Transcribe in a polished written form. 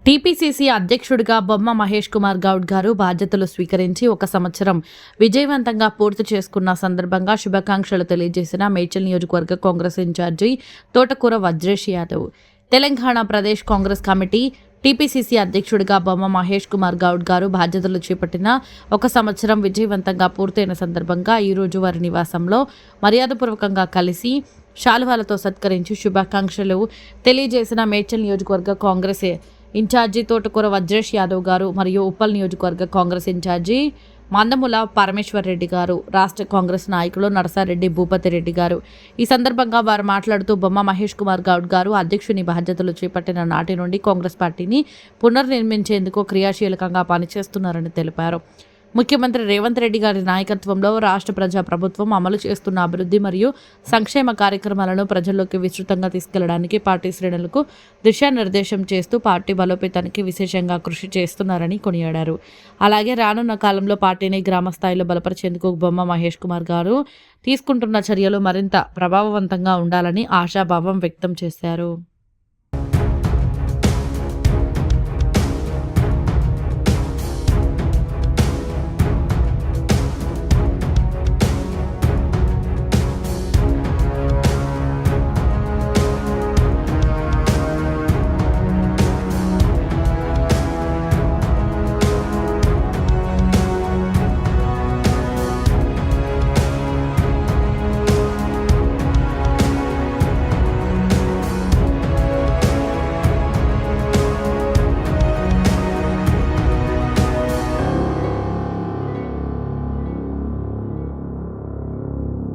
TPCC అధ్యక్షుడిగా బొమ్మ మహేష్ కుమార్ గౌడ్ గారు బాధ్యతలు స్వీకరించి 1 సంవత్సరం విజయవంతంగా పూర్తి చేసుకున్న సందర్భంగా శుభాకాంక్షలు తెలియజేసిన మేడ్చల్ నియోజకవర్గ కాంగ్రెస్ ఇన్ఛార్జి తోటకూర వజ్రేష్ యాదవ్. తెలంగాణ ప్రదేశ్ కాంగ్రెస్ కమిటీ టీపీసీసీ అధ్యక్షుడిగా బొమ్మ మహేష్ కుమార్ గౌడ్ గారు బాధ్యతలు చేపట్టిన 1 సంవత్సరం విజయవంతంగా పూర్తయిన సందర్భంగా ఈరోజు వారి నివాసంలో మర్యాదపూర్వకంగా కలిసి శాలువాలతో సత్కరించి శుభాకాంక్షలు తెలియజేసిన మేడ్చల్ నియోజకవర్గ కాంగ్రెస్ ఇన్ఛార్జి తోటకూర వజ్రేష్ యాదవ్ గారు మరియు ఉప్పల్ నియోజకవర్గ కాంగ్రెస్ ఇన్ఛార్జి మందముల పరమేశ్వర్ రెడ్డి గారు, రాష్ట్ర కాంగ్రెస్ నాయకులు నరసారెడ్డి భూపతి రెడ్డి గారు. ఈ సందర్భంగా వారు మాట్లాడుతూ బొమ్మ మహేష్ కుమార్ గౌడ్ గారు అధ్యక్షుని బాధ్యతలు చేపట్టిన నాటి నుండి కాంగ్రెస్ పార్టీని పునర్నిర్మించేందుకు క్రియాశీలకంగా పనిచేస్తున్నారని తెలిపారు. ముఖ్యమంత్రి రేవంత్ రెడ్డి గారి నాయకత్వంలో రాష్ట్ర ప్రజా ప్రభుత్వం అమలు చేస్తున్న అభివృద్ధి మరియు సంక్షేమ కార్యక్రమాలను ప్రజల్లోకి విస్తృతంగా తీసుకెళ్లడానికి పార్టీ శ్రేణులకు దిశానిర్దేశం చేస్తూ పార్టీ బలోపేతానికి విశేషంగా కృషి చేస్తున్నారని కొనియాడారు. అలాగే రానున్న కాలంలో పార్టీని గ్రామ స్థాయిలో బలపరిచేందుకు బొమ్మ మహేష్ కుమార్ గారు తీసుకుంటున్న చర్యలు మరింత ప్రభావవంతంగా ఉండాలని ఆశాభావం వ్యక్తం చేశారు.